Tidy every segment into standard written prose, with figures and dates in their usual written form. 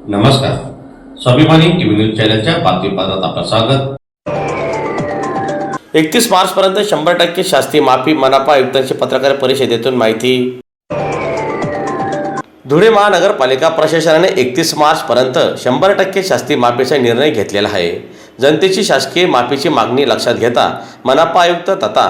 नमस्कार. स्वाभिमानी TV news चॅनलच्या बातमीपत्रात आपलं स्वागत. 31 मार्चपर्यंत 100% शास्ती माफी. मनपा आयुक्तांची पत्रकार परिषदेतून माहिती. धुळे महानगरपालिका प्रशासनाने 31 मार्चपर्यंत 100% शास्ती माफीचा निर्णय घेतलेला आहे. जनतेची शासकीय माफीची मागणी लक्षात घेता मनपा आयुक्त तथा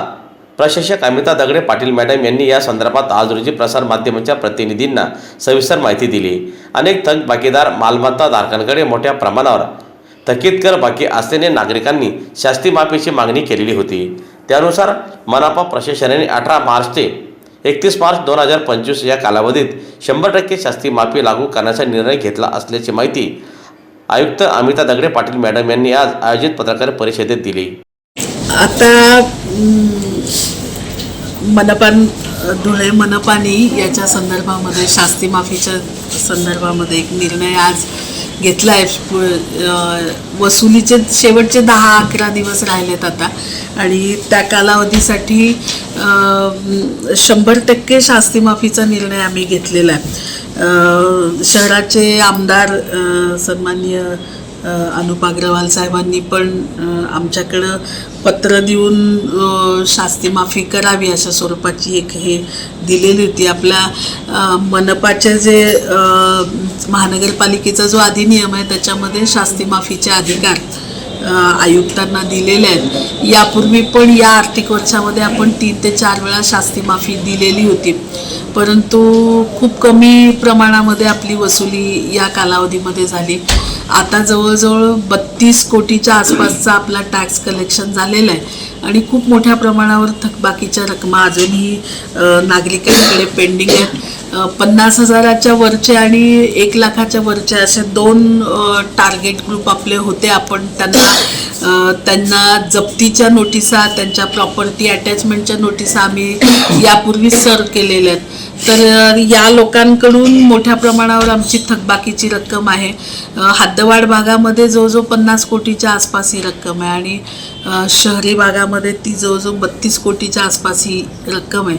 प्रशासक अमिता दगडे पाटील मॅडम यांनी या संदर्भात आज रोजी प्रसारमाध्यमांच्या प्रतिनिधींना सविस्तर माहिती दिली. अनेक थकबाकीदार मालमत्ता धारकांकडे मोठ्या प्रमाणावर थकीत कर बाकी असलेल्या नागरिकांनी शास्ती माफीची मागणी केलेली होती. त्यानुसार मनपा प्रशासनाने 18 मार्च ते 31 मार्च 2025 या कालावधीत 100% शास्ती माफी लागू करण्याचा निर्णय घेतला असल्याची माहिती आयुक्त अमिता दगडे पाटील मॅडम यांनी आज आयोजित पत्रकार परिषदेत दिली. आता धुळे मनपाने याच्या संदर्भामध्ये शास्ती माफीच्या संदर्भामध्ये एक निर्णय आज घेतला आहे. वसुलीचे शेवटचे 10-11 दिवस राहिलेत आता आणि त्या कालावधीसाठी 100% शास्ती माफीचा निर्णय आम्ही घेतलेला आहे. शहराचे आमदार सन्माननीय अनुप अग्रवाल साहेबांनी पण आमच्याकडं पत्र देऊन शास्ती माफी करावी अशा स्वरूपाची एक हे दिलेली होती. आपल्या मनपाचे जे महानगरपालिकेचा जो अधिनियम आहे त्याच्यामध्ये शास्ती माफीचे अधिकार आयुक्तांना दिलेले आहेत. यापूर्वी पण या आर्थिक वर्षामध्ये आपण 3 ते 4 वेळा शास्ती माफी दिलेली होती, परंतु खूप कमी प्रमाणामध्ये आपली वसुली या कालावधीमध्ये झाली. आता जवळजवळ 32 कोटीच्या आसपासचा आपला टॅक्स कलेक्शन झालेला आहे आणि खूप मोठ्या प्रमाणावर थकबाकीच्या रकमा अजूनही नागरिकांकडे पेंडिंग आहेत. 50,000च्या वरचे आणि 1 लाखाच्या वरचे असे 2 टार्गेट ग्रुप आपले होते. आपण त्यांना जप्तीच्या नोटिसा, त्यांच्या प्रॉपर्टी अटॅचमेंटच्या नोटिसा आम्ही यापूर्वी सर्व केलेल्या आहेत. तर या लोकांकडून मोठ्या प्रमाणावर आमची थकबाकीची रक्कम आहे. हद्दवाढ भागामध्ये जवळजवळ 50 कोटीच्या आसपास ही रक्कम आहे आणि शहरी भागामध्ये ती जवळजवळ 32 कोटीच्या आसपास ही रक्कम आहे.